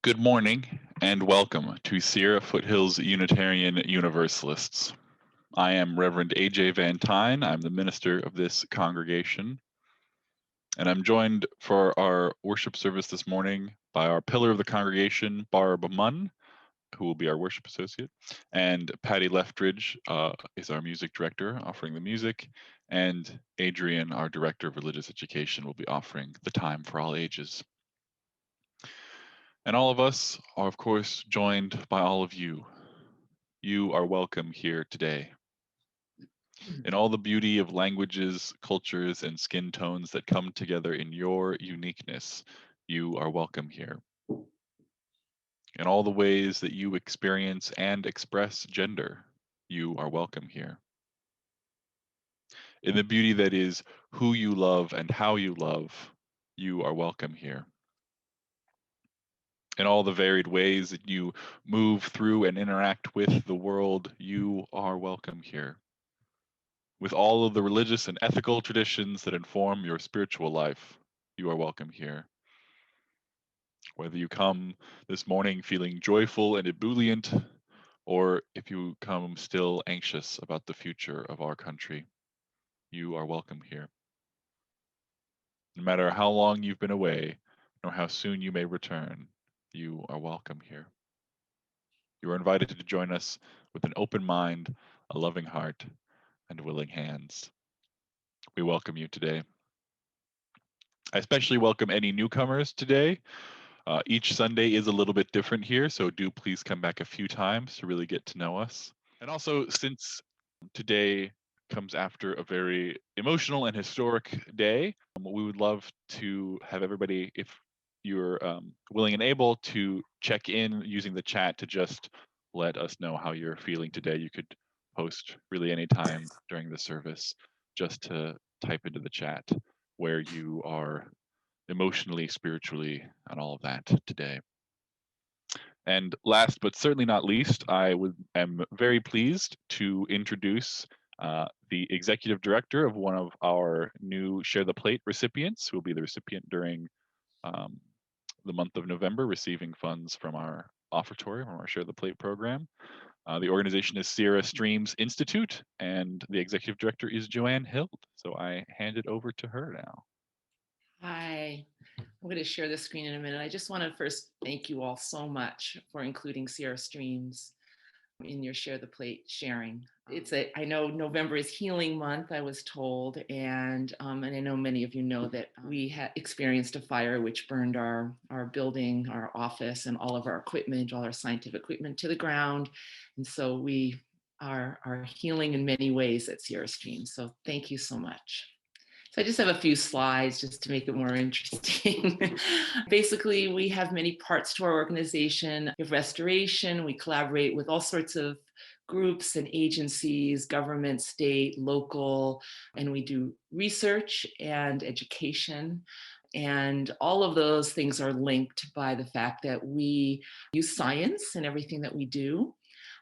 Good morning and welcome to Sierra Foothills Unitarian Universalists. I am Reverend A.J. Van Tyne. I'm the minister of this congregation, and I'm joined for our worship service this morning by our pillar of the congregation, Barb Munn, who will be our worship associate, and Patty Leftridge is our music director, offering the music, and Adrian, our director of religious education, will be offering the time for all ages. And all of us are, of course, joined by all of you. You are welcome here today. In all the beauty of languages, cultures, and skin tones that come together in your uniqueness, you are welcome here. In all the ways that you experience and express gender, you are welcome here. In the beauty that is who you love and how you love, you are welcome here. In all the varied ways that you move through and interact with the world, you are welcome here. With all of the religious and ethical traditions that inform your spiritual life, you are welcome here. Whether you come this morning feeling joyful and ebullient, or if you come still anxious about the future of our country, you are welcome here. No matter how long you've been away, nor how soon you may return, you are welcome here. You are invited to join us with an open mind, a loving heart, and willing hands. We welcome you today. I especially welcome any newcomers today. Each Sunday is a little bit different here, so do please come back a few times to really get to know us. And also, since today comes after a very emotional and historic day, we would love to have everybody, if you're willing and able, to check in using the chat to just let us know how you're feeling today. You could post really any time during the service just to type into the chat where you are emotionally, spiritually, and all of that today. And last but certainly not least, am very pleased to introduce the executive director of one of our new Share the Plate recipients, who will be the recipient during the month of November, receiving funds from our offertory, from our Share the Plate program. The organization is Sierra Streams Institute, and the executive director is Joanne Hild. So I hand it over to her now. Hi, I'm going to share the screen in a minute. I just want to first thank you all so much for including Sierra Streams in your Share the Plate sharing. I know November is Healing Month, I was told, and I know many of you know that we had experienced a fire which burned our building, our office, and all of our equipment, all our scientific equipment to the ground. And so we are healing in many ways at Sierra Streams. So thank you so much. So I just have a few slides just to make it more interesting. Basically, we have many parts to our organization. We have restoration. We collaborate with all sorts of groups and agencies, government, state, local, and we do research and education. And all of those things are linked by the fact that we use science in everything that we do.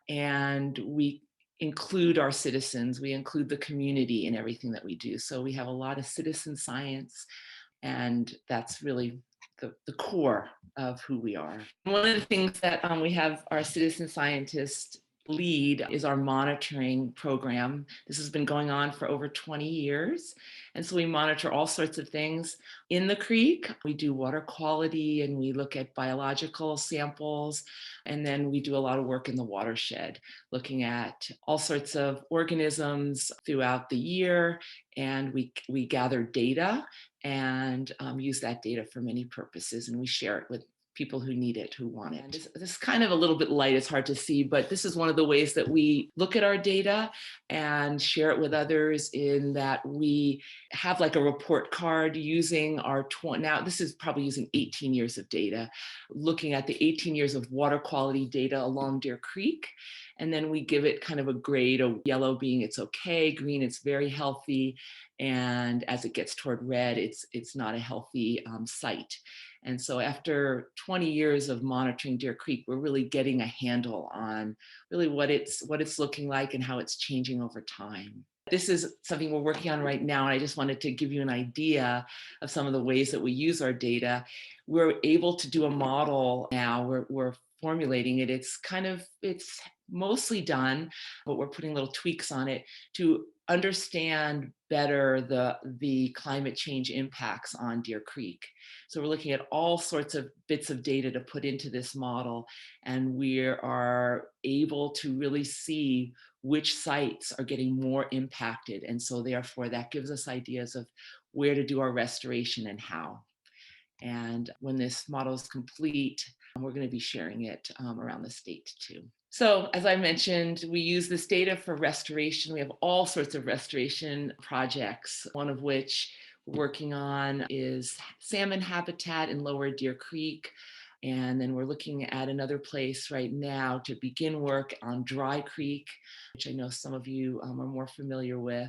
And we include our citizens, we include the community in everything that we do. So we have a lot of citizen science, and that's really the core of who we are. One of the things that we have our citizen scientists lead is our monitoring program. This has been going on for over 20 years. And so we monitor all sorts of things in the creek. We do water quality and we look at biological samples. And then we do a lot of work in the watershed, looking at all sorts of organisms throughout the year. And we gather data and use that data for many purposes. And we share it with people who need it, who want it. This is kind of a little bit light, it's hard to see, but this is one of the ways that we look at our data and share it with others, in that we have like a report card using our, now this is probably using 18 years of data, looking at the 18 years of water quality data along Deer Creek. And then we give it kind of a grade, a yellow being it's okay, green it's very healthy, and as it gets toward red, it's not a healthy site. And so after 20 years of monitoring Deer Creek, we're really getting a handle on really what it's looking like and how it's changing over time. This is something we're working on right now, and I just wanted to give you an idea of some of the ways that we use our data. we're able to do a model now. We're formulating it. It's mostly done, but we're putting little tweaks on it to understand better the climate change impacts on Deer Creek. So we're looking at all sorts of bits of data to put into this model, and we are able to really see which sites are getting more impacted. And so therefore that gives us ideas of where to do our restoration and how. And when this model is complete, we're going to be sharing it around the state too. So as I mentioned, we use this data for restoration. We have all sorts of restoration projects, one of which we're working on is salmon habitat in Lower Deer Creek. And then we're looking at another place right now to begin work on Dry Creek, which I know some of you are more familiar with.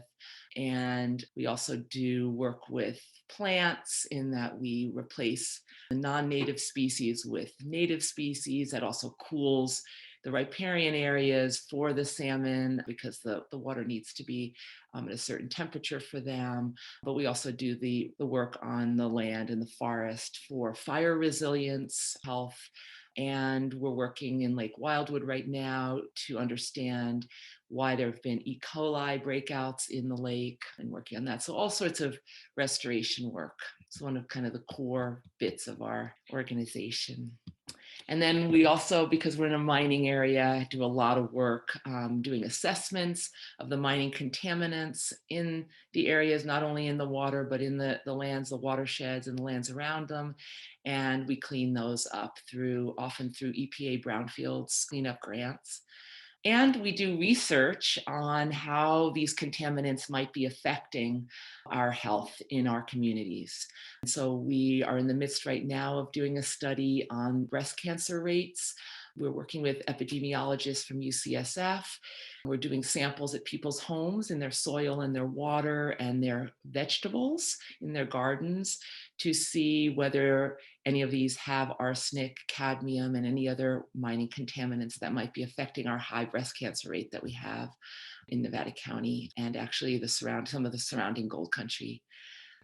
And we also do work with plants in that we replace the non-native species with native species. That also cools the riparian areas for the salmon because the water needs to be at a certain temperature for them. But we also do the work on the land and the forest for fire resilience, health. And we're working in Lake Wildwood right now to understand why there have been E. coli breakouts in the lake and working on that. So all sorts of restoration work. It's one of kind of the core bits of our organization. And then we also, because we're in a mining area, do a lot of work doing assessments of the mining contaminants in the areas, not only in the water, but in the lands, the watersheds and the lands around them. And we clean those up often through EPA brownfields cleanup grants. And we do research on how these contaminants might be affecting our health in our communities. And so we are in the midst right now of doing a study on breast cancer rates. We're working with epidemiologists from UCSF. We're doing samples at people's homes in their soil and their water and their vegetables in their gardens to see whether any of these have arsenic, cadmium, and any other mining contaminants that might be affecting our high breast cancer rate that we have in Nevada County and actually some of the surrounding Gold Country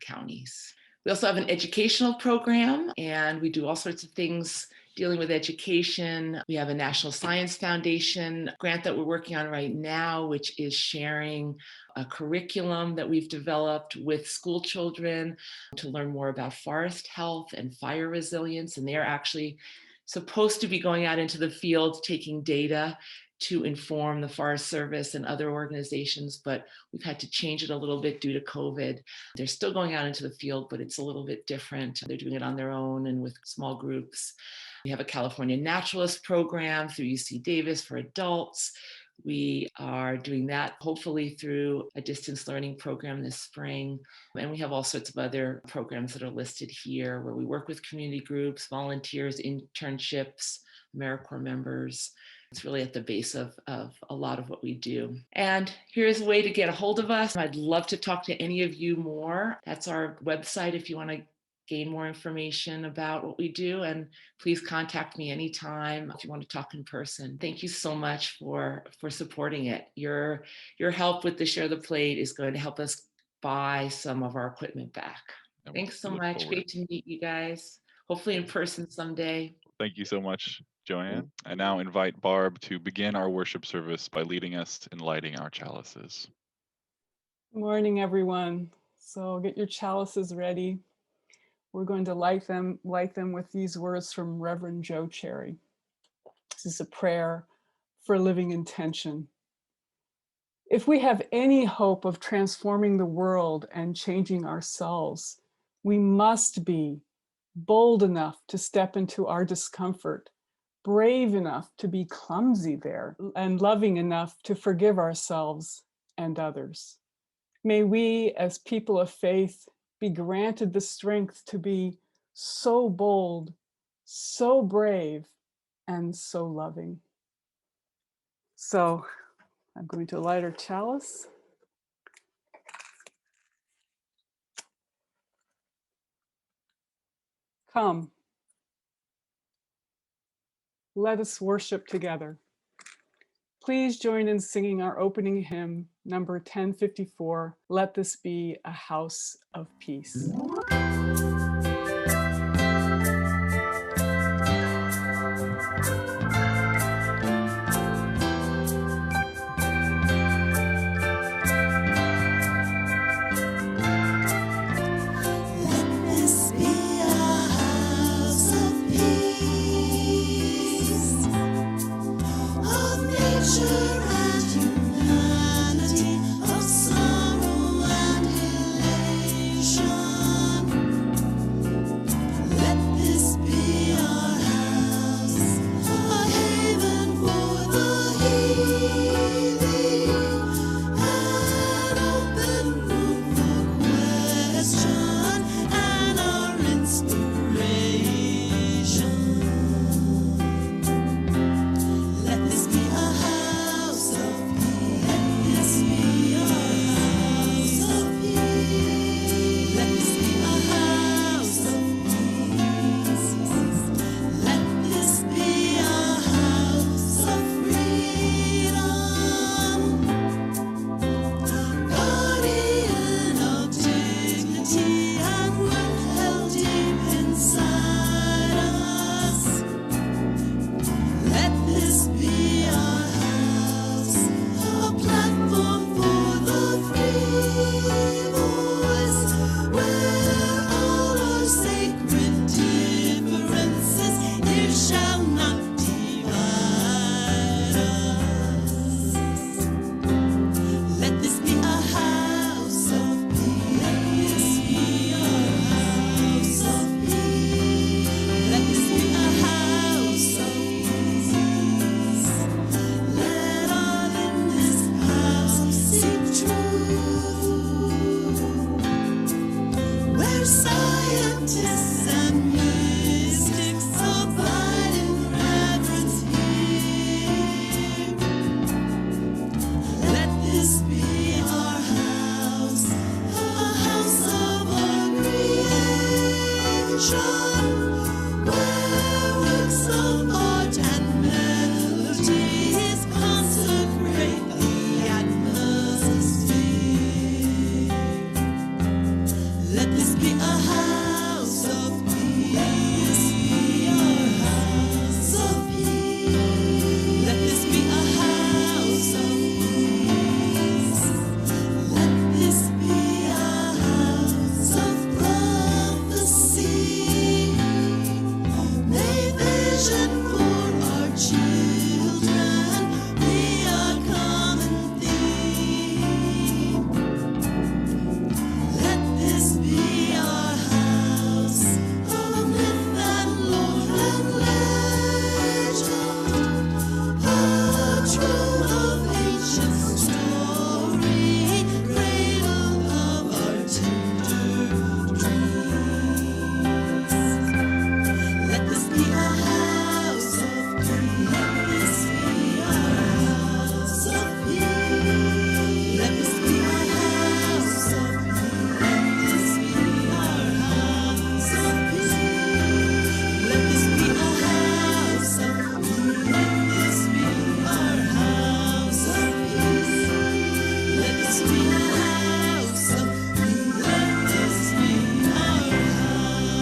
counties. We also have an educational program, and we do all sorts of things dealing with education. We have a National Science Foundation grant that we're working on right now, which is sharing a curriculum that we've developed with school children to learn more about forest health and fire resilience. And they're actually supposed to be going out into the field taking data to inform the Forest Service and other organizations, but we've had to change it a little bit due to COVID. They're still going out into the field, but it's a little bit different. They're doing it on their own and with small groups. We have a California Naturalist program through UC Davis for adults. We are doing that hopefully through a distance learning program this spring. And we have all sorts of other programs that are listed here where we work with community groups, volunteers, internships, AmeriCorps members. It's really at the base of a lot of what we do. And here's a way to get a hold of us. I'd love to talk to any of you more. That's our website if you want to gain more information about what we do. And please contact me anytime if you want to talk in person. Thank you so much for supporting it. Your help with the Share the Plate is going to help us buy some of our equipment back. Thanks so much. Great to meet you guys. Hopefully in person someday. Thank you so much, Joanne. I now invite Barb to begin our worship service by leading us in lighting our chalices. Good morning, everyone. So get your chalices ready. We're going to light them with these words from Reverend Joe Cherry. This is a prayer for living intention. If we have any hope of transforming the world and changing ourselves, we must be bold enough to step into our discomfort, brave enough to be clumsy there, and loving enough to forgive ourselves and others. May we, as people of faith, be granted the strength to be so bold, so brave, and so loving. So I'm going to light our chalice. Come, let us worship together. Please join in singing our opening hymn, number 1054, Let This Be a House of Peace. shall not divide us. Let this be a house of peace. Let this be a house of peace. Let this be a house of peace. Let all in this house seek truth, where scientists and mystics abide in reverence here. Let this be our house, a house of our creation, where works of art and melodies consecrate the atmosphere. Let this be a house of peace, our house of peace. Let this be a house of peace. Let this be a house of prophecy. May vision for our children be a common theme. Let this be our house of myth and lore and legend, a trove of ancient story, cradle of our tender dreams. Let this be a house of peace. Let this be a house of peace. Let this be a house of peace. Our house of peace. Let this be a house of peace. Let this be our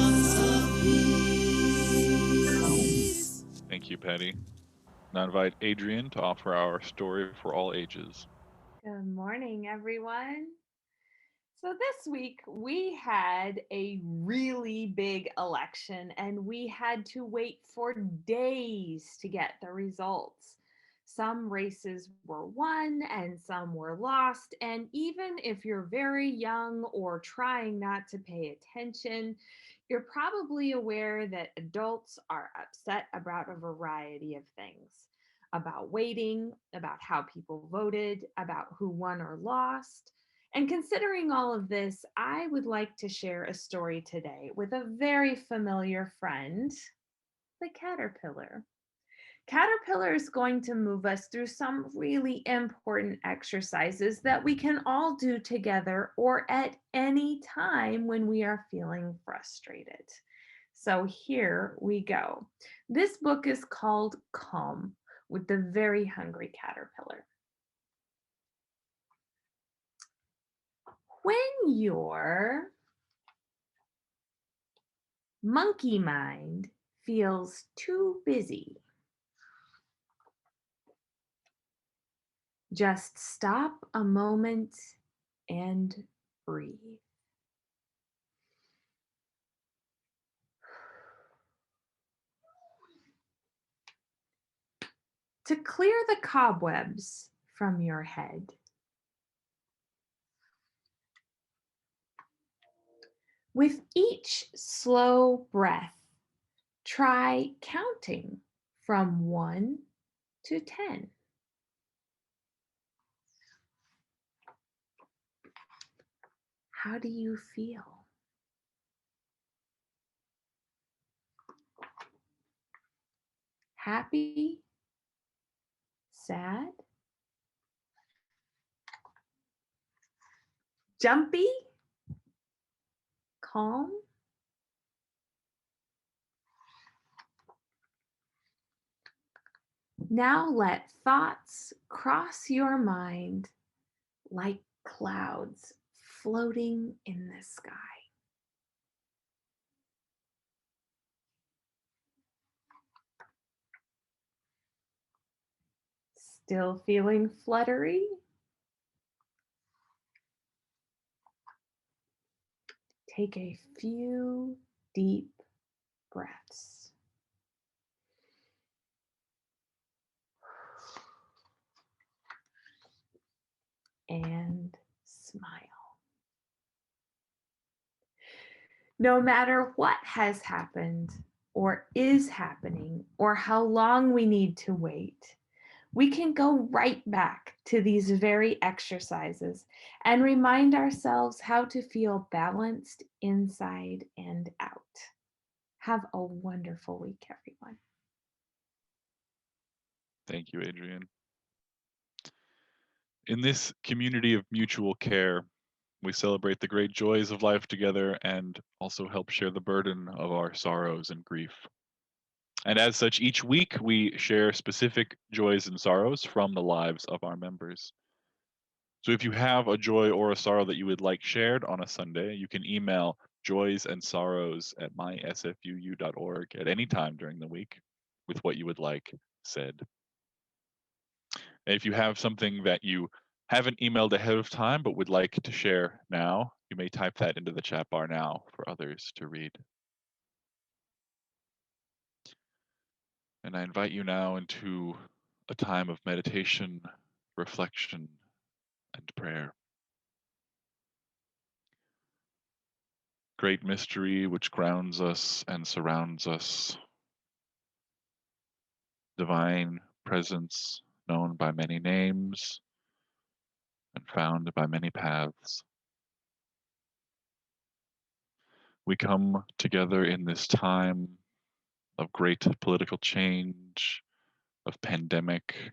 house of peace. Thank you, Patty. Now invite Adrian to offer our story for all ages. Good morning, everyone. So this week we had a really big election and we had to wait for days to get the results. Some races were won and some were lost. And even if you're very young or trying not to pay attention, you're probably aware that adults are upset about a variety of things, about waiting, about how people voted, about who won or lost. And considering all of this, I would like to share a story today with a very familiar friend, the caterpillar. Caterpillar is going to move us through some really important exercises that we can all do together or at any time when we are feeling frustrated. So here we go. This book is called Calm with the Very Hungry Caterpillar. When your monkey mind feels too busy, just stop a moment and breathe. To clear the cobwebs from your head, with each slow breath, try counting from 1 to 10. How do you feel? Happy? Sad? Jumpy? Calm? Now let thoughts cross your mind like clouds floating in the sky. Still feeling fluttery? Take a few deep breaths. and smile. No matter what has happened or is happening or how long we need to wait, we can go right back to these very exercises and remind ourselves how to feel balanced inside and out. Have a wonderful week, everyone. Thank you, Adrian. In this community of mutual care, we celebrate the great joys of life together and also help share the burden of our sorrows and grief. And as such, each week we share specific joys and sorrows from the lives of our members. So if you have a joy or a sorrow that you would like shared on a Sunday, you can email joysandsorrows@mysfuu.org at any time during the week with what you would like said. And if you have something that you haven't emailed ahead of time but would like to share now, you may type that into the chat bar now for others to read. And I invite you now into a time of meditation, reflection, and prayer. Great mystery which grounds us and surrounds us. Divine presence known by many names and found by many paths. We come together in this time of great political change, of pandemic,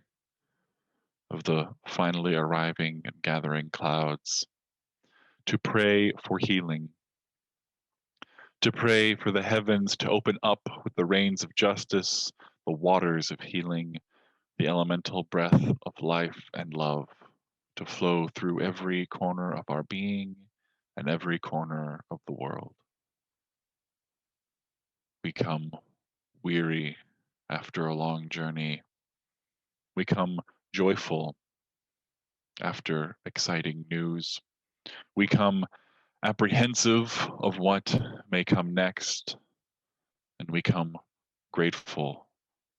of the finally arriving and gathering clouds, to pray for healing, to pray for the heavens to open up with the rains of justice, the waters of healing, the elemental breath of life and love to flow through every corner of our being and every corner of the world. We come weary after a long journey. We come joyful after exciting news. We come apprehensive of what may come next, and we come grateful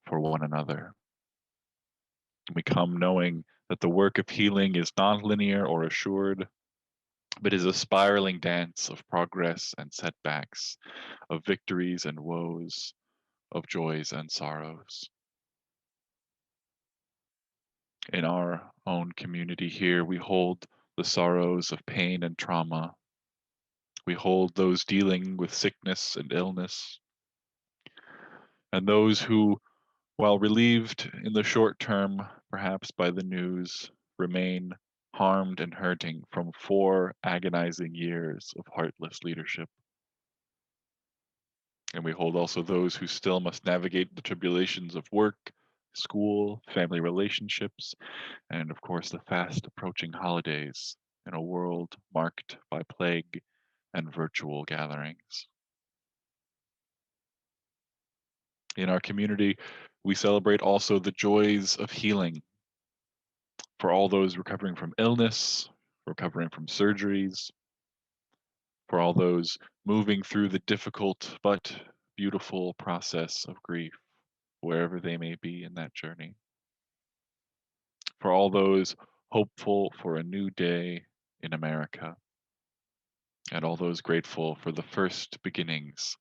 for one another. We come knowing that the work of healing is non-linear or assured, but is a spiraling dance of progress and setbacks, of victories and woes, of joys and sorrows. In our own community here, we hold the sorrows of pain and trauma. We hold those dealing with sickness and illness, and those who, while relieved in the short term, perhaps by the news, remain harmed and hurting from 4 agonizing years of heartless leadership. And we hold also those who still must navigate the tribulations of work, school, family relationships, and of course the fast approaching holidays in a world marked by plague and virtual gatherings. In our community, we celebrate also the joys of healing for all those recovering from illness, recovering from surgeries, for all those moving through the difficult but beautiful process of grief, wherever they may be in that journey, for all those hopeful for a new day in America, and all those grateful for the first beginnings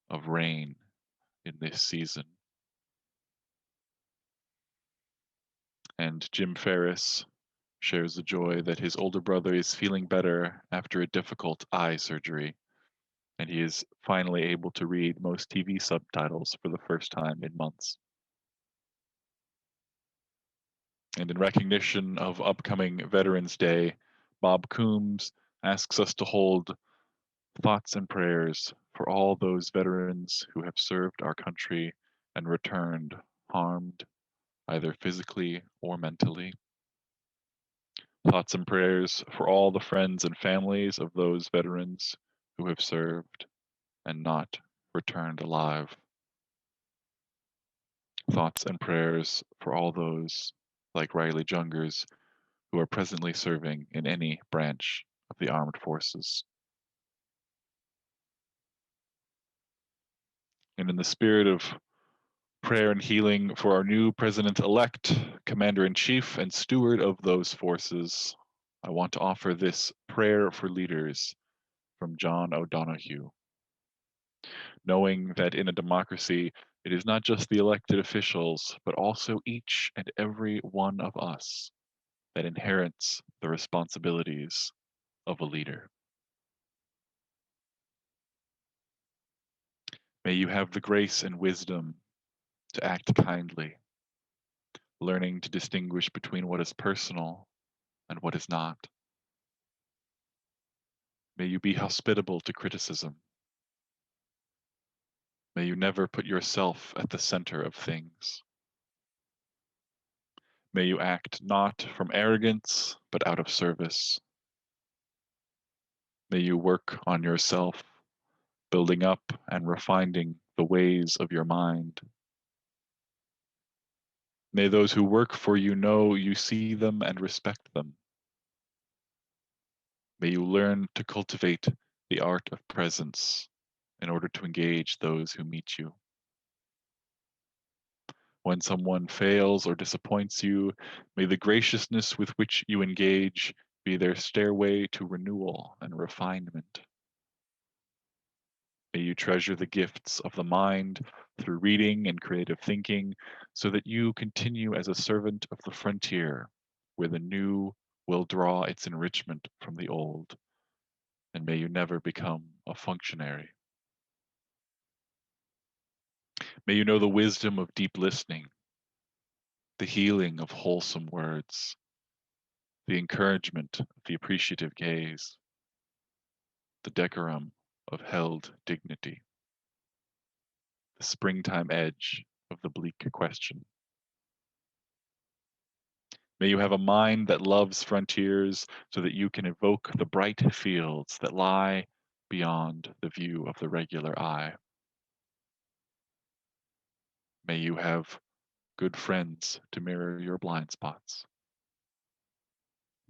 of rain in this season. And Jim Ferris shares the joy that his older brother is feeling better after a difficult eye surgery, and he is finally able to read most TV subtitles for the first time in months. And in recognition of upcoming Veterans Day, Bob Coombs asks us to hold thoughts and prayers for all those veterans who have served our country and returned harmed, either physically or mentally. Thoughts and prayers for all the friends and families of those veterans who have served and not returned alive. Thoughts and prayers for all those, like Riley Jungers, who are presently serving in any branch of the armed forces. And in the spirit of prayer and healing for our new president-elect, commander-in-chief, and steward of those forces, I want to offer this prayer for leaders from John O'Donohue, knowing that in a democracy, it is not just the elected officials, but also each and every one of us that inherits the responsibilities of a leader. May you have the grace and wisdom to act kindly, learning to distinguish between what is personal and what is not. May you be hospitable to criticism. May you never put yourself at the center of things. May you act not from arrogance, but out of service. May you work on yourself, building up and refining the ways of your mind. May those who work for you know you see them and respect them. May you learn to cultivate the art of presence in order to engage those who meet you. When someone fails or disappoints you, may the graciousness with which you engage be their stairway to renewal and refinement. May you treasure the gifts of the mind through reading and creative thinking so that you continue as a servant of the frontier, where the new will draw its enrichment from the old. And may you never become a functionary. May you know the wisdom of deep listening, the healing of wholesome words, the encouragement of the appreciative gaze, the decorum of held dignity, the springtime edge of the bleak question. May you have a mind that loves frontiers so that you can evoke the bright fields that lie beyond the view of the regular eye. May you have good friends to mirror your blind spots.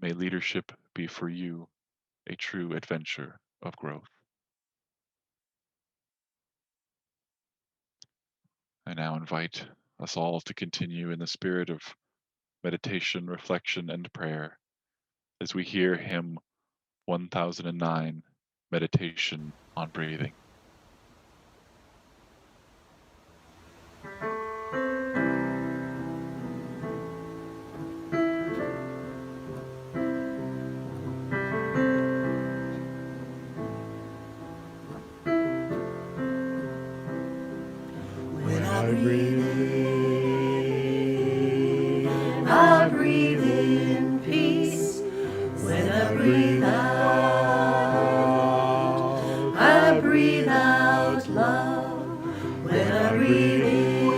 May leadership be for you a true adventure of growth. I now invite us all to continue in the spirit of meditation, reflection, and prayer as we hear hymn 1009, Meditation on Breathing. When I breathe in, I breathe in peace. When I breathe out, I breathe out love. When I breathe in,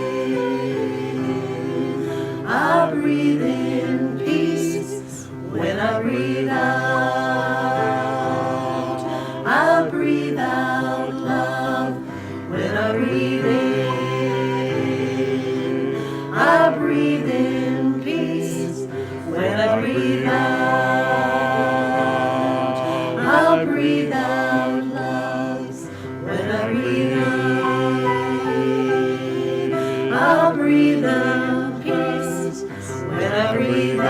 I breathe in peace. When I breathe out, I breathe out love. When I breathe in, I breathe in peace. When I breathe out, I breathe out love. When I breathe in, I breathe out peace. When I breathe out,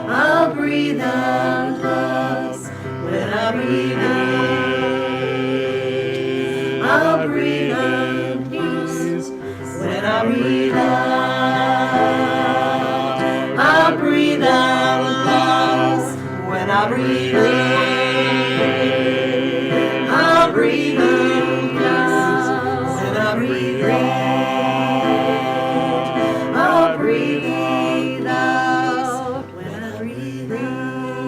I breathe out love. When I breathe in, I breathe out peace. When I breathe out, I breathe out love. When I breathe in, I breathe in peace. When I breathe in, I breathe out. When I breathe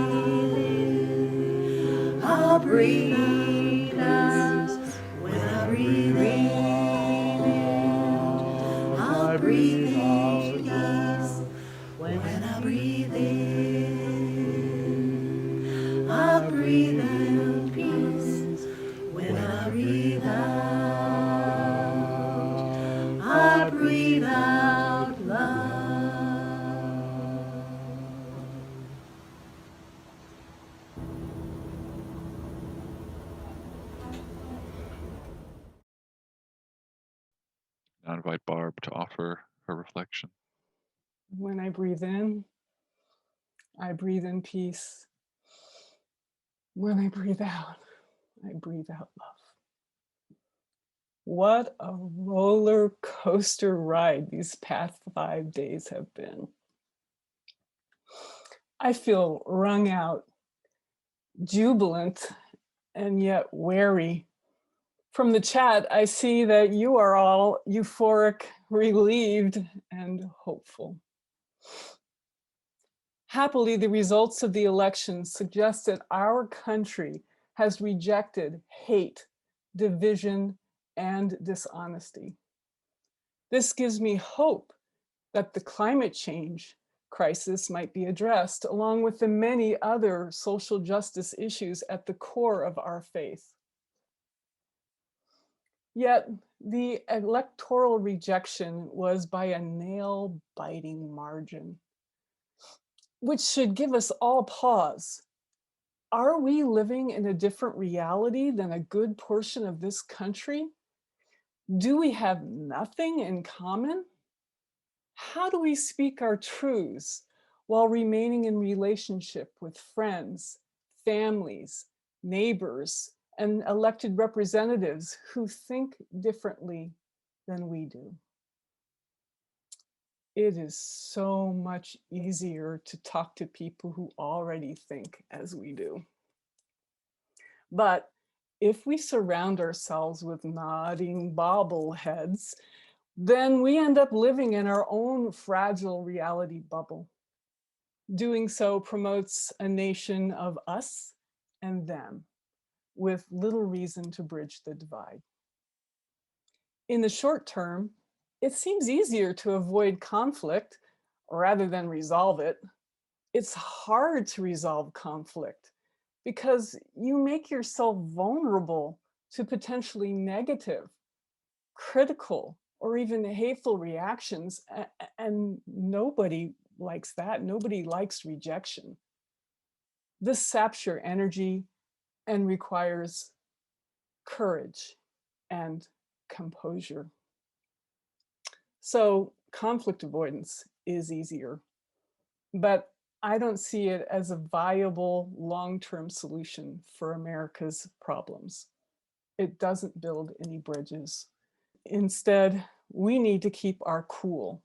in, I breathe out. When I breathe in, I breathe out peace. When I breathe in, I breathe out peace. When I breathe out, I breathe out love. Now invite Barb to offer her reflection. When I breathe in, I breathe in peace. When I breathe out love. What a roller coaster ride these past 5 days have been. I feel wrung out, jubilant, and yet wary. From the chat, I see that you are all euphoric, relieved, and hopeful. Happily, the results of the election suggest that our country has rejected hate, division, and dishonesty. This gives me hope that the climate change crisis might be addressed, along with the many other social justice issues at the core of our faith. Yet, the electoral rejection was by a nail-biting margin, which should give us all pause. Are we living in a different reality than a good portion of this country? Do we have nothing in common? How do we speak our truths while remaining in relationship with friends, families, neighbors, and elected representatives who think differently than we do? It is so much easier to talk to people who already think as we do. But if we surround ourselves with nodding bobbleheads, then we end up living in our own fragile reality bubble. Doing so promotes a nation of us and them, with little reason to bridge the divide. In the short term, it seems easier to avoid conflict rather than resolve it. It's hard to resolve conflict because you make yourself vulnerable to potentially negative, critical, or even hateful reactions, and nobody likes that. Nobody likes rejection. This saps your energy and requires courage and composure. So conflict avoidance is easier, but I don't see it as a viable long-term solution for America's problems. It doesn't build any bridges. Instead, we need to keep our cool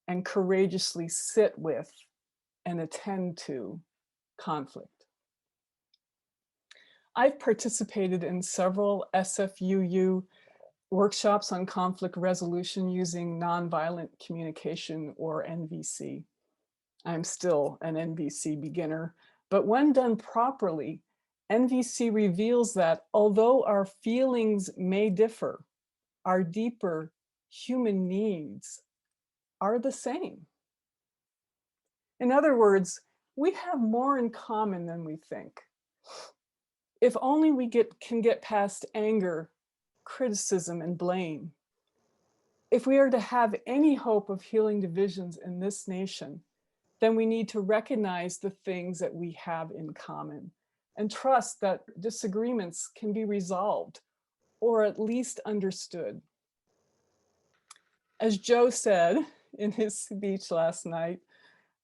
and courageously sit with and attend to conflict. I've participated in several SFUU workshops on conflict resolution using nonviolent communication, or NVC. I'm still an NVC beginner, but when done properly, NVC reveals that although our feelings may differ, our deeper human needs are the same. In other words, we have more in common than we think. If only we can get past anger, criticism, and blame. If we are to have any hope of healing divisions in this nation, then we need to recognize the things that we have in common and trust that disagreements can be resolved or at least understood. As Joe said in his speech last night,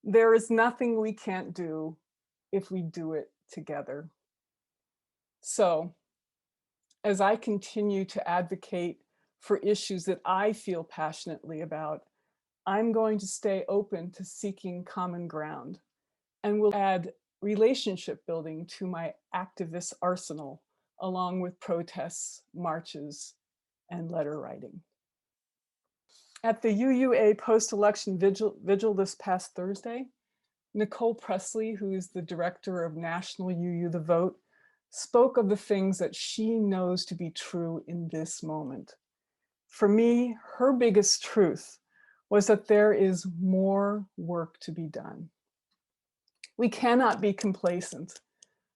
there is nothing we can't do if we do it together. So, as I continue to advocate for issues that I feel passionately about, I'm going to stay open to seeking common ground and will add relationship building to my activist arsenal, along with protests, marches, and letter writing. At the UUA post-election vigil this past Thursday, Nicole Presley, who is the director of National UU The Vote, spoke of the things that she knows to be true in this moment. For me, her biggest truth was that there is more work to be done. We cannot be complacent.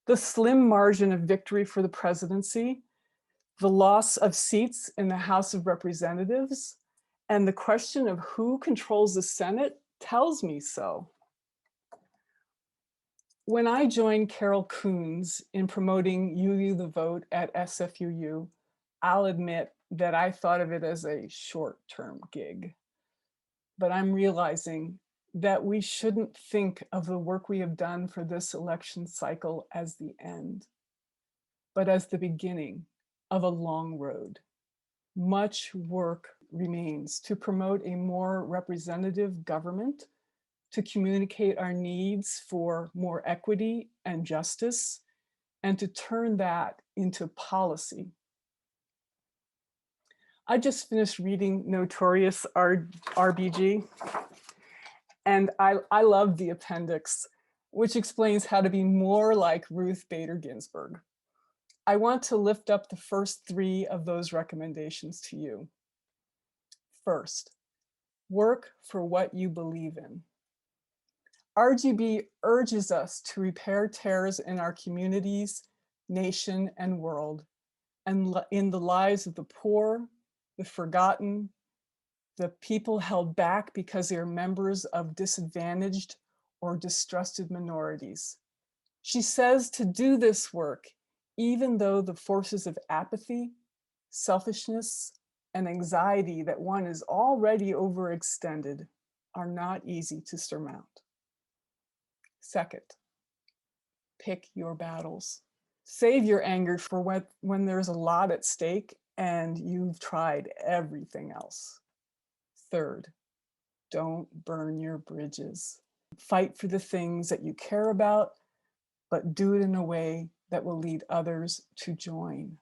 The slim margin of victory for the presidency, the loss of seats in the House of Representatives, and the question of who controls the Senate tells me so. When I joined Carol Coons in promoting UU The Vote at SFUU, I'll admit that I thought of it as a short-term gig. But I'm realizing that we shouldn't think of the work we have done for this election cycle as the end, but as the beginning of a long road. Much work remains to promote a more representative government, to communicate our needs for more equity and justice, and to turn that into policy. I just finished reading Notorious RBG, and I love the appendix, which explains how to be more like Ruth Bader Ginsburg. I want to lift up the first three of those recommendations to you. First, work for what you believe in. RGB urges us to repair tears in our communities, nation, and world, and in the lives of the poor, the forgotten, the people held back because they are members of disadvantaged or distrusted minorities. She says to do this work, even though the forces of apathy, selfishness, and anxiety that one is already overextended are not easy to surmount. Second, pick your battles. Save your anger for when there's a lot at stake and you've tried everything else. Third, don't burn your bridges. Fight for the things that you care about, but do it in a way that will lead others to join.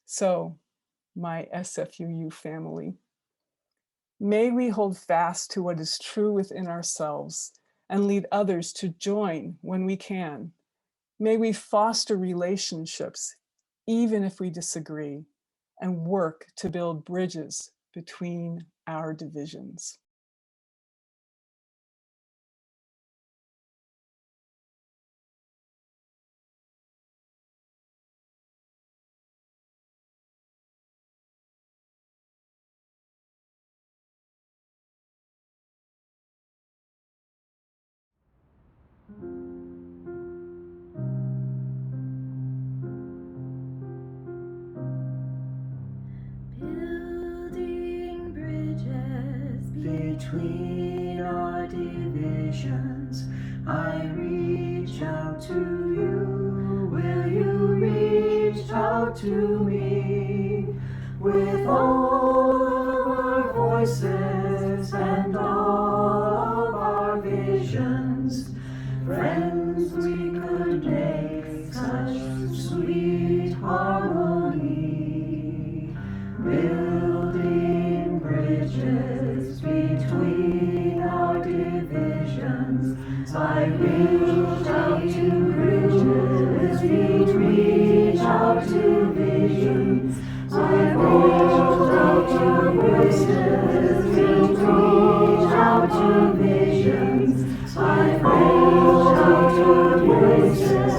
So, my SFUU family, may we hold fast to what is true within ourselves and lead others to join when we can. May we foster relationships, even if we disagree, and work to build bridges between our divisions. Building bridges between our divisions, I reach out to you. Will you reach out to me? With all of our voices and all of our visions, friends, we could make such sweet harmony. Building bridges between our divisions, I reach out to bridges, reach out to visions, I reach out to voices, reach out to visions, I reach out to voices,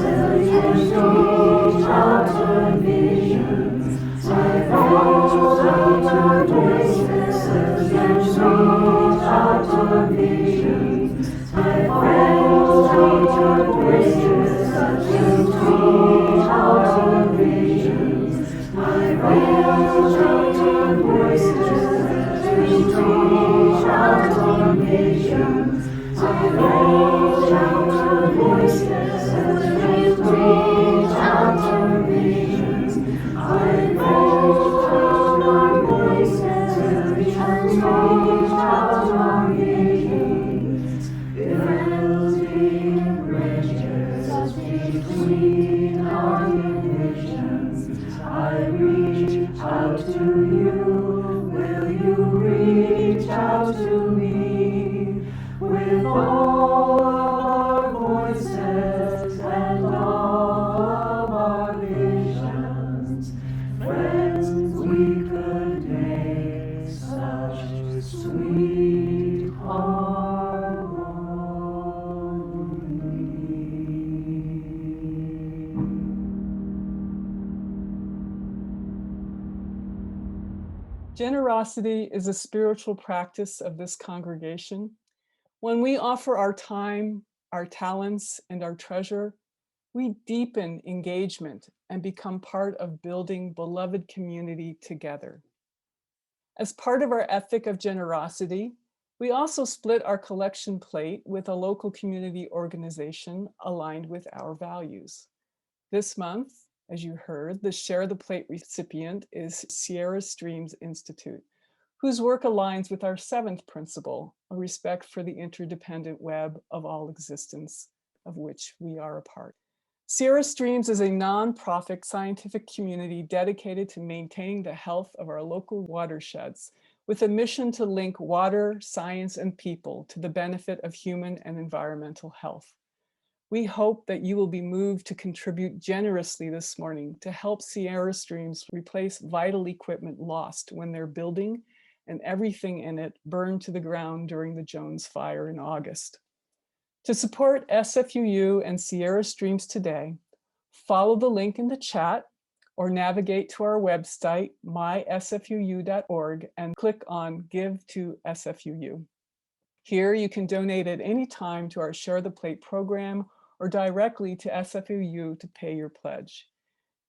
reach out to visions, I reach out to voices, reach out to visions, I reach out to voices, reach out to visions, I reach out to voices, reach out to visions, I reach out to voices, reach out to visions, I reach out our voices, reach out our visions, building bridges between our divisions, I reach out to you. Will you reach out to me? With all of our voices and all of our visions, friends, we could make such sweet harmony. Generosity is a spiritual practice of this congregation. When we offer our time, our talents, and our treasure, we deepen engagement and become part of building beloved community together. As part of our ethic of generosity, We also split our collection plate with a local community organization aligned with our values. This month, as you heard, the Share the Plate recipient is Sierra Streams Institute, whose work aligns with our seventh principle, a respect for the interdependent web of all existence, of which we are a part. Sierra Streams is a nonprofit scientific community dedicated to maintaining the health of our local watersheds, with a mission to link water, science, and people to the benefit of human and environmental health. We hope that you will be moved to contribute generously this morning to help Sierra Streams replace vital equipment lost when their building and everything in it burned to the ground during the Jones Fire in August. To support SFUU and Sierra Streams today, follow the link in the chat or navigate to our website, mysfuu.org, and click on Give to SFUU. Here you can donate at any time to our Share the Plate program or directly to SFUU to pay your pledge.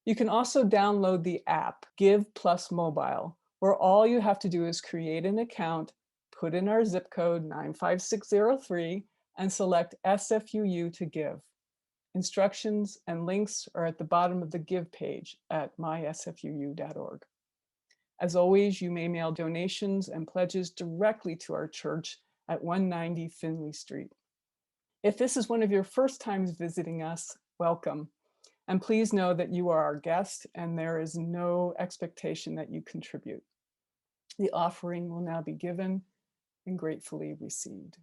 You can also download the app, Give Plus Mobile, where all you have to do is create an account, put in our zip code 95603, and select SFUU to give. Instructions and links are at the bottom of the Give page at mysfuu.org. As always, you may mail donations and pledges directly to our church at 190 Finley Street. If this is one of your first times visiting us, welcome. And please know that you are our guest and there is no expectation that you contribute. The offering will now be given and gratefully received.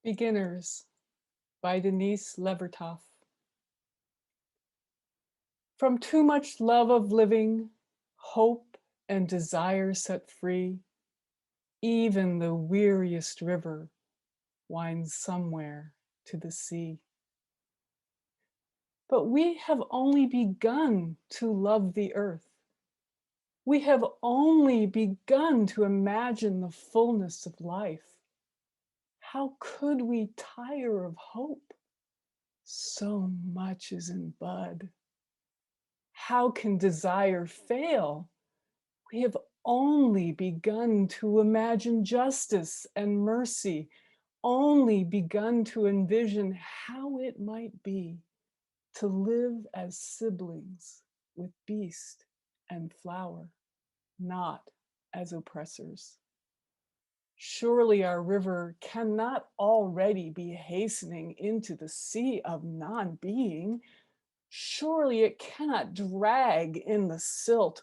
Beginners by Denise Levertov. From too much love of living, hope and desire set free, even the weariest river winds somewhere to the sea. But we have only begun to love the earth. We have only begun to imagine the fullness of life. How could we tire of hope? So much is in bud. How can desire fail? We have only begun to imagine justice and mercy, only begun to envision how it might be to live as siblings with beast and flower, not as oppressors. Surely our river cannot already be hastening into the sea of non-being. Surely it cannot drag in the silt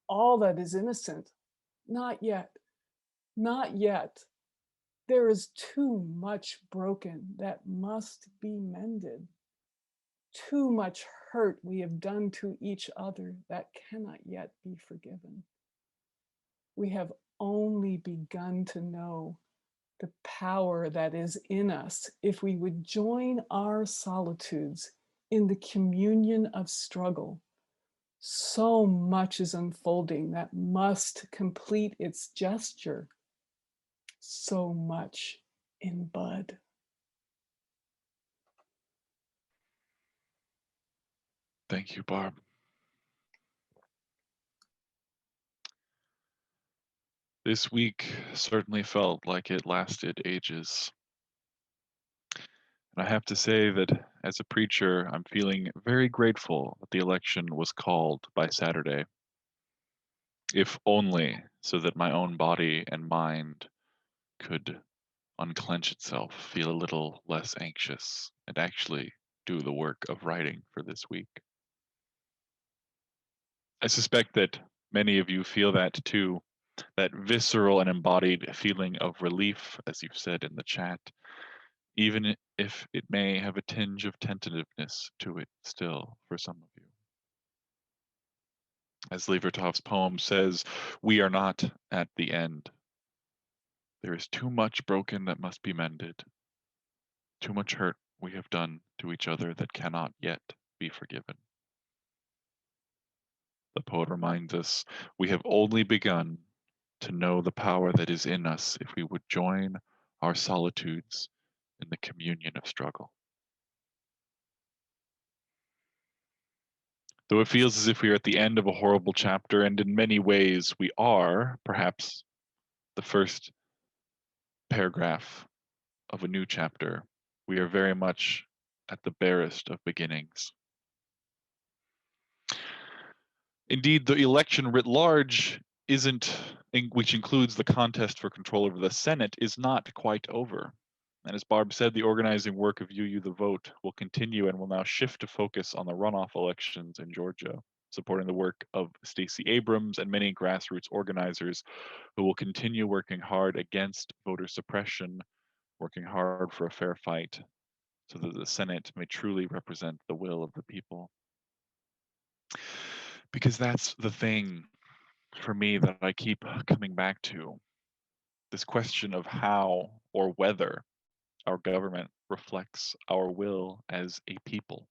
all that is innocent. Not yet, not yet. There is too much broken that must be mended. Too much hurt we have done to each other that cannot yet be forgiven. We have only begun to know the power that is in us if we would join our solitudes in the communion of struggle. So much is unfolding that must complete its gesture. So much in bud. Thank you, Barb. This week certainly felt like it lasted ages. And I have to say that as a preacher, I'm feeling very grateful that the election was called by Saturday, if only so that my own body and mind could unclench itself, feel a little less anxious, and actually do the work of writing for this week. I suspect that many of you feel that too, that visceral and embodied feeling of relief, as you've said in the chat, even if it may have a tinge of tentativeness to it still for some of you. As Levertov's poem says, we are not at the end. There is too much broken that must be mended, too much hurt we have done to each other that cannot yet be forgiven. The poet reminds us we have only begun to know the power that is in us if we would join our solitudes in the communion of struggle. Though it feels as if we are at the end of a horrible chapter, and in many ways we are, perhaps, the first paragraph of a new chapter, we are very much at the barest of beginnings. Indeed, the election writ large which includes the contest for control over the Senate, is not quite over. And as Barb said, the organizing work of UU the Vote will continue and will now shift to focus on the runoff elections in Georgia, supporting the work of Stacey Abrams and many grassroots organizers who will continue working hard against voter suppression, working hard for a fair fight, so that the Senate may truly represent the will of the people. Because that's the thing for me that I keep coming back to, this question of how or whether our government reflects our will as a people.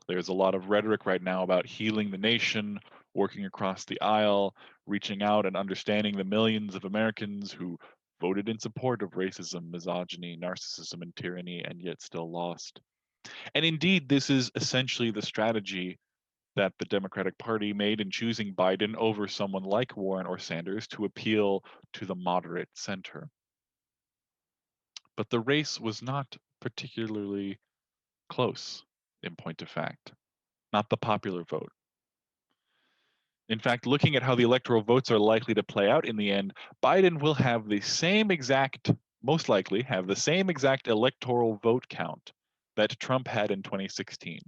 There's a lot of rhetoric right now about healing the nation, working across the aisle, reaching out and understanding the millions of Americans who voted in support of racism, misogyny, narcissism, and tyranny, and yet still lost. And indeed, this is essentially the strategy that the Democratic Party made in choosing Biden over someone like Warren or Sanders to appeal to the moderate center. But the race was not particularly close, in point of fact, not the popular vote. In fact, looking at how the electoral votes are likely to play out in the end, Biden will have the same exact, most likely have the same exact electoral vote count that Trump had in 2016.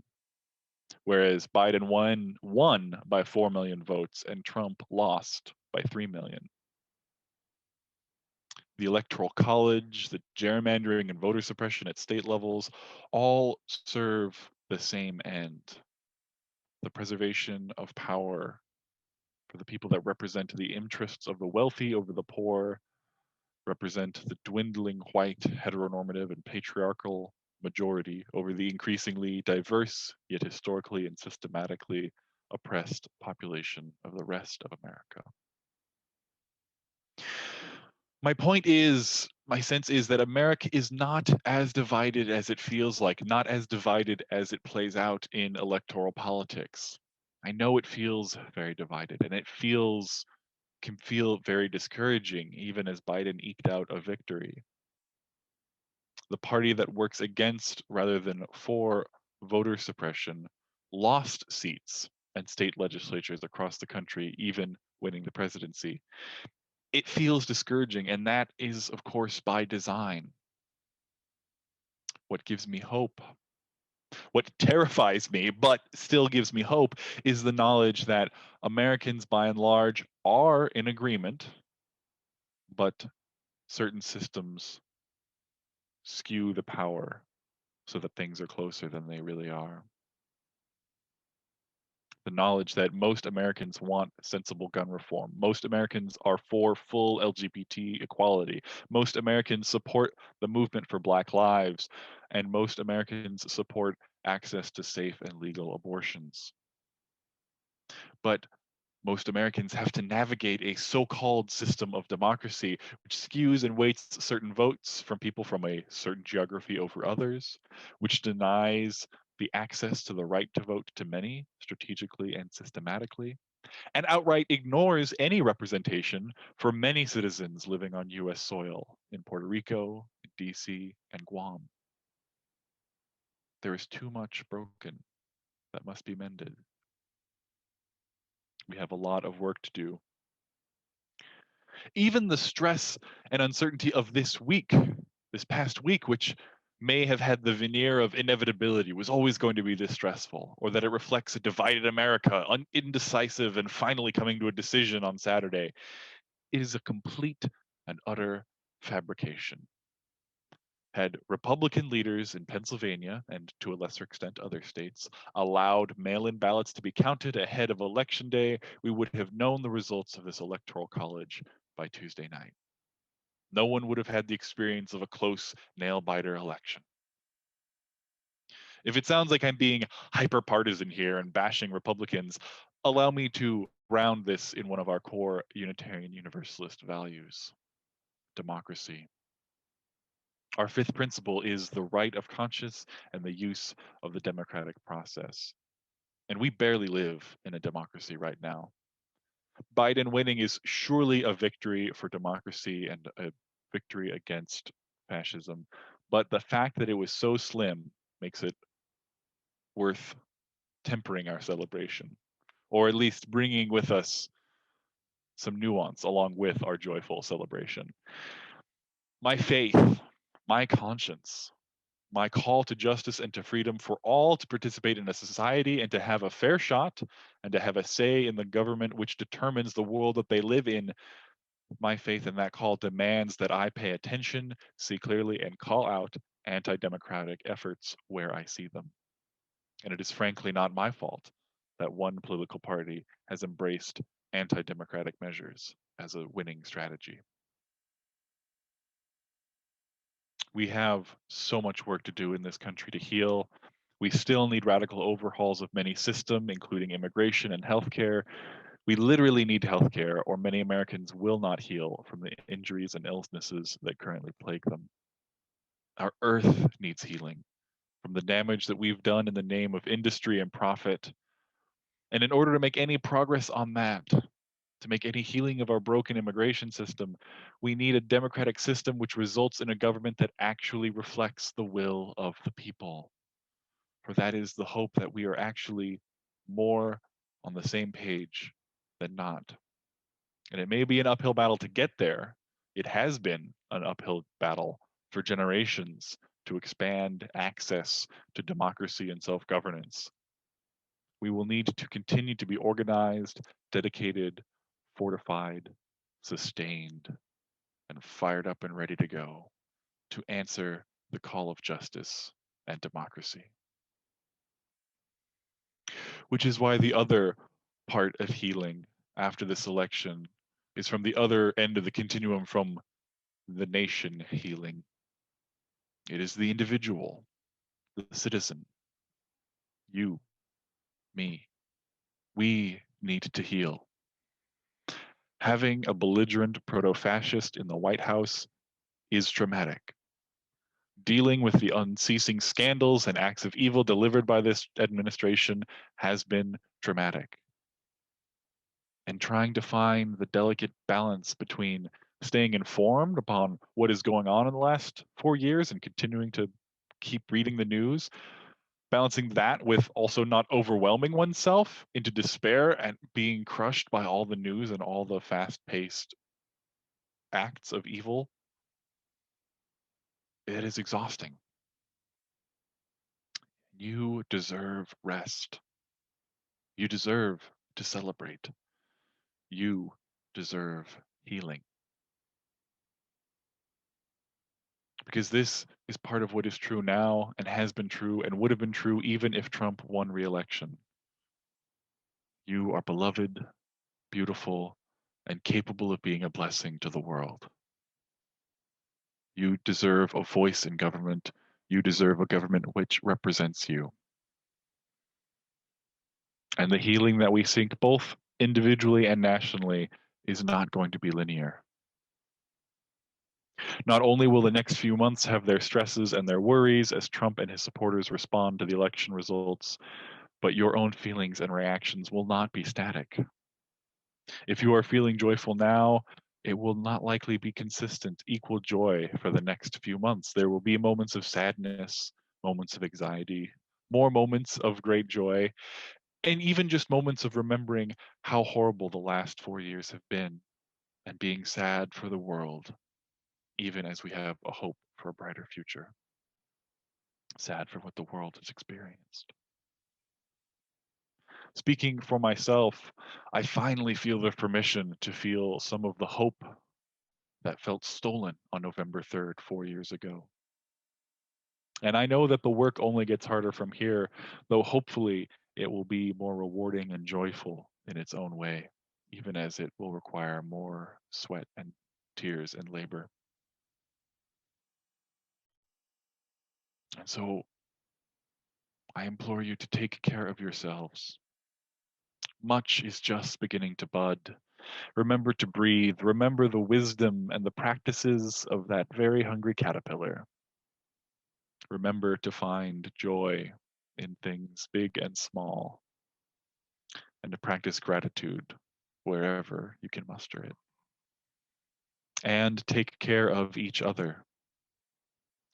Whereas Biden won by 4 million votes and Trump lost by 3 million. the Electoral College, the gerrymandering and voter suppression at state levels, all serve the same end: the preservation of power for the people that represent the interests of the wealthy over the poor, represent the dwindling white, heteronormative, and patriarchal majority over the increasingly diverse, yet historically and systematically oppressed population of the rest of America. My point is, my sense is that America is not as divided as it feels like, not as divided as it plays out in electoral politics. I know it feels very divided, and it can feel very discouraging, even as Biden eked out a victory. The party that works against rather than for voter suppression lost seats and state legislatures across the country, even winning the presidency. It feels discouraging, and that is, of course, by design. What gives me hope, what terrifies me, but still gives me hope, is the knowledge that Americans, by and large, are in agreement, but certain systems skew the power so that things are closer than they really are. The knowledge that most Americans want sensible gun reform. Most Americans are for full LGBT equality. Most Americans support the movement for Black lives. And most Americans support access to safe and legal abortions. But most Americans have to navigate a so-called system of democracy, which skews and weights certain votes from people from a certain geography over others, which denies the access to the right to vote to many strategically and systematically, and outright ignores any representation for many citizens living on US soil in Puerto Rico, DC, and Guam. There is too much broken that must be mended. We have a lot of work to do. Even the stress and uncertainty of this week, this past week, which may have had the veneer of inevitability, was always going to be this stressful, or that it reflects a divided America, indecisive and finally coming to a decision on Saturday. It is a complete and utter fabrication. Had Republican leaders in Pennsylvania, and to a lesser extent other states, allowed mail-in ballots to be counted ahead of Election Day, we would have known the results of this Electoral College by Tuesday night. No one would have had the experience of a close nail-biter election. If it sounds like I'm being hyper-partisan here and bashing Republicans, allow me to ground this in one of our core Unitarian Universalist values: democracy. Our fifth principle is the right of conscience and the use of the democratic process. And we barely live in a democracy right now. Biden winning is surely a victory for democracy and a victory against fascism. But the fact that it was so slim makes it worth tempering our celebration, or at least bringing with us some nuance along with our joyful celebration. My faith, my conscience, my call to justice and to freedom for all to participate in a society and to have a fair shot and to have a say in the government which determines the world that they live in. My faith in that call demands that I pay attention, see clearly, and call out anti-democratic efforts where I see them. And it is frankly not my fault that one political party has embraced anti-democratic measures as a winning strategy. We have so much work to do in this country to heal. We still need radical overhauls of many systems, including immigration and healthcare. We literally need healthcare, or many Americans will not heal from the injuries and illnesses that currently plague them. Our earth needs healing from the damage that we've done in the name of industry and profit. And in order to make any progress on that, to make any healing of our broken immigration system, we need a democratic system which results in a government that actually reflects the will of the people. For that is the hope, that we are actually more on the same page than not. And it may be an uphill battle to get there. It has been an uphill battle for generations to expand access to democracy and self-governance. We will need to continue to be organized, dedicated, fortified, sustained, and fired up and ready to go to answer the call of justice and democracy. Which is why the other part of healing after this election is from the other end of the continuum from the nation healing. It is the individual, the citizen, you, me. We need to heal. Having a belligerent proto-fascist in the White House is traumatic. Dealing with the unceasing scandals and acts of evil delivered by this administration has been traumatic. And trying to find the delicate balance between staying informed upon what is going on in the last 4 years and continuing to keep reading the news, balancing that with also not overwhelming oneself into despair and being crushed by all the news and all the fast-paced acts of evil, it is exhausting. You deserve rest. You deserve to celebrate. You deserve healing. Because this is part of what is true now and has been true and would have been true even if Trump won re-election. You are beloved, beautiful, and capable of being a blessing to the world. You deserve a voice in government. You deserve a government which represents you. And the healing that we seek both individually and nationally is not going to be linear. Not only will the next few months have their stresses and their worries as Trump and his supporters respond to the election results, but your own feelings and reactions will not be static. If you are feeling joyful now, it will not likely be consistent, equal joy for the next few months. There will be moments of sadness, moments of anxiety, more moments of great joy, and even just moments of remembering how horrible the last 4 years have been and being sad for the world, even as we have a hope for a brighter future. Sad for what the world has experienced. Speaking for myself, I finally feel the permission to feel some of the hope that felt stolen on November 3rd, 4 years ago. And I know that the work only gets harder from here, though hopefully it will be more rewarding and joyful in its own way, even as it will require more sweat and tears and labor. And so I implore you to take care of yourselves. Much is just beginning to bud. Remember to breathe. Remember the wisdom and the practices of that very hungry caterpillar. Remember to find joy in things big and small, and to practice gratitude wherever you can muster it. And take care of each other.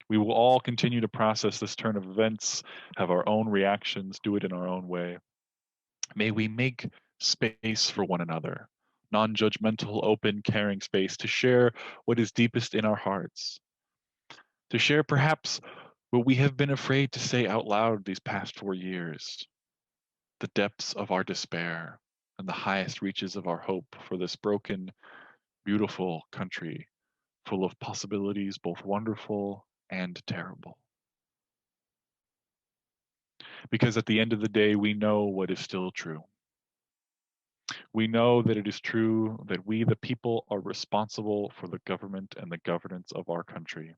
We will all continue to process this turn of events, have our own reactions, do it in our own way. May we make space for one another, non-judgmental, open, caring space to share what is deepest in our hearts, to share perhaps what we have been afraid to say out loud these past 4 years, the depths of our despair and the highest reaches of our hope for this broken, beautiful country full of possibilities, both wonderful and terrible. Because at the end of the day, we know what is still true. We know that it is true that we, the people, are responsible for the government and the governance of our country.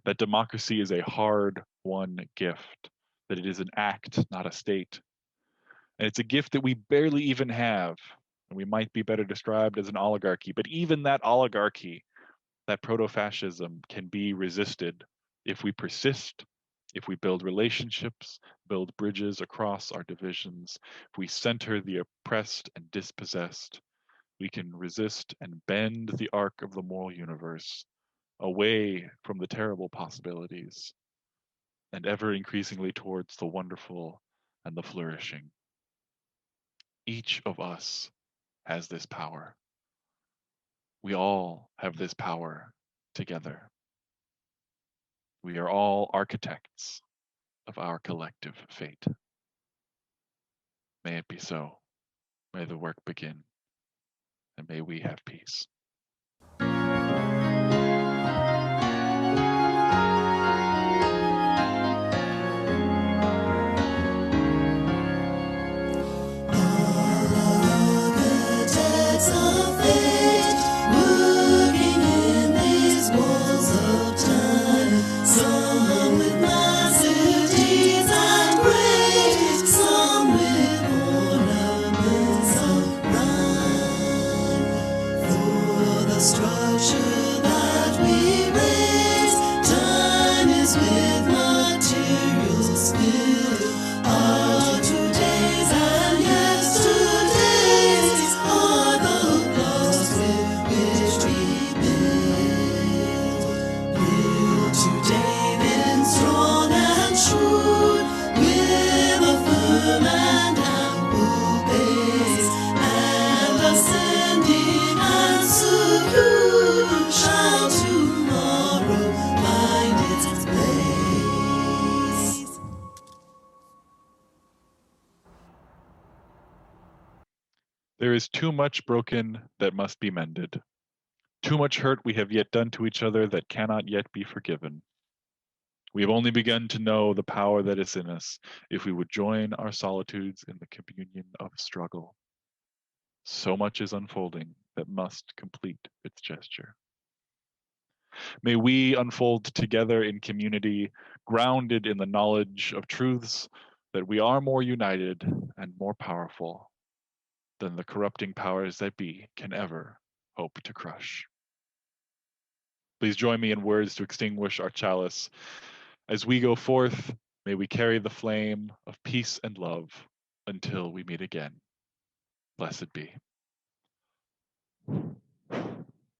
That democracy is a hard-won gift, that it is an act, not a state. And it's a gift that we barely even have, and we might be better described as an oligarchy. But even that oligarchy, that proto-fascism, can be resisted if we persist, if we build relationships, build bridges across our divisions, if we center the oppressed and dispossessed, we can resist and bend the arc of the moral universe away from the terrible possibilities and ever increasingly towards the wonderful and the flourishing. Each of us has this power. We all have this power together. We are all architects of our collective fate. May it be so. May the work begin. And may we have peace. structure that we raise. Time is with materials filled. Our todays and yesterdays are the blocks with which we build. Build today then strong and sure, with a firm and ample base, and ascending and secure shall tomorrow find its place. There is too much broken that must be mended. Too much hurt we have yet done to each other that cannot yet be forgiven. We have only begun to know the power that is in us if we would join our solitudes in the communion of struggle. So much is unfolding that must complete its gesture. May we unfold together in community, grounded in the knowledge of truths that we are more united and more powerful than the corrupting powers that be can ever hope to crush. Please join me in words to extinguish our chalice. As we go forth, may we carry the flame of peace and love until we meet again. Blessed be.